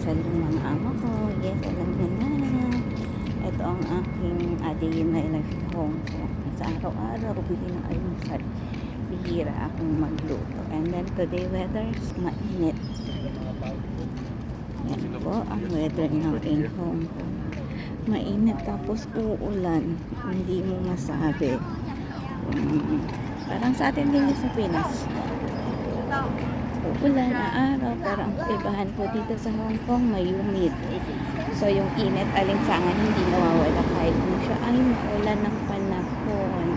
pinamamasyal yung mga amo ko. Yes, alam niyo na. Ito ang aking day in my life sa Hong Kong. Sa araw-araw, bili ng almusal. Bihira akong magluto. And then today weather is mainit. Yan po ang weather natin Hong Kong. Mainit tapos uulan. Hindi mo masabi. Parang sa atin din sa Pinas. Uulan na araw, pero ang kaibahan po dito sa Hong Kong, may humid. So yung init, alinsangan, hindi nawawala kahit mo siya ay maulan ng panahon.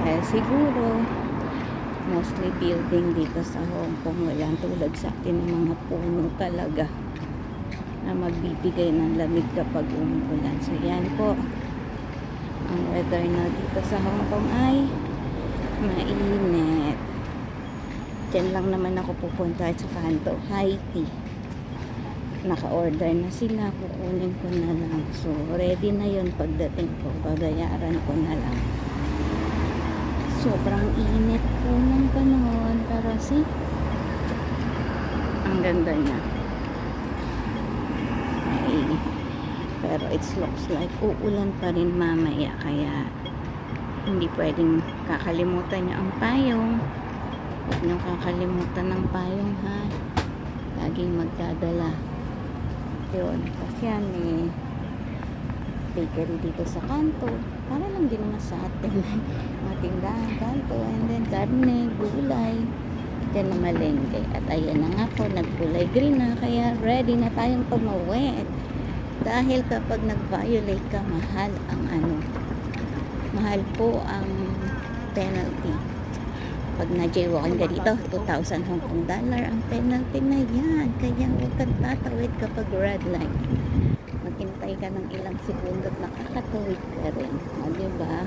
Dahil siguro, mostly building dito sa Hong Kong, walang tulad sa atin ng mga puno talaga na magbibigay ng lamig kapag umuulan. So yan po, ang weather na dito sa Hong Kong ay mainit. Diyan lang naman ako pupunta sa kanto, high tea. Naka-order na sila, kukunin ko na lang. So, ready na yun pagdating ko. Babayaran ko na lang. Sobrang init po ng panahon. Pero see, ang ganda niya. Ay, pero it looks like uulan pa rin mamaya. Kaya, hindi pwedeng kakalimutan niyo ang payong. Huwag niyong kakalimutan ng payong, ha. Laging magdadala. Yun. Kasi yan bakery dito sa kanto. Para lang din naman sa atin. Mga tindahan, kanto. And then karne, gulay. Diyan na malengke. At ayan na nga po, nagkulay green na. Kaya ready na tayong tumawid. Dahil kapag nag-violate ka, mahal ang mahal po ang penalty. Pag na-jaywalking ka dito, 2,000 Hong Kong dollar ang penalty na yan. Kaya huwag kang tatawid kapag red light. Maghintay ka ng ilang segundo at nakakatawid ka rin. O, diba?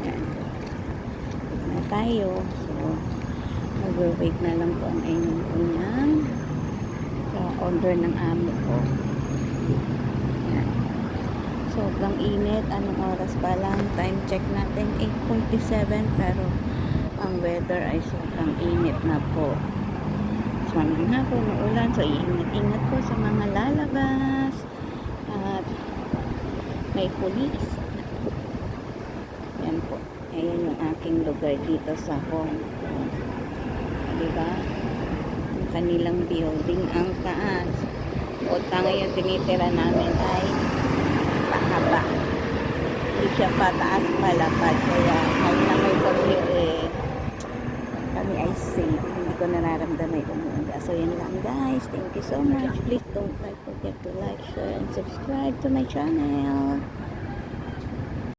Yan. Wait na tayo. So, mag-wait na lang po ang inyong kunyang order ng amo ko. Yan. Sobrang init. Anong oras pa lang? Time check natin 8:47, pero ang weather ay sobrang init na po. So, na po ulan. So, ingat-ingat po sa mga lalabas. At may pulis. Yan po. Ayan yung aking lugar dito sa Hong Kong. Diba? Ang kanilang building ang taas. Utang ngayon tinitira namin ay pahaba. Hindi siya pataas malapad. Kaya kahit na may pagli kami ay safe. Hindi ko nararamdaman yung umuuga. So yan lang guys. Thank you so much. Please don't forget to like, share, and subscribe to my channel.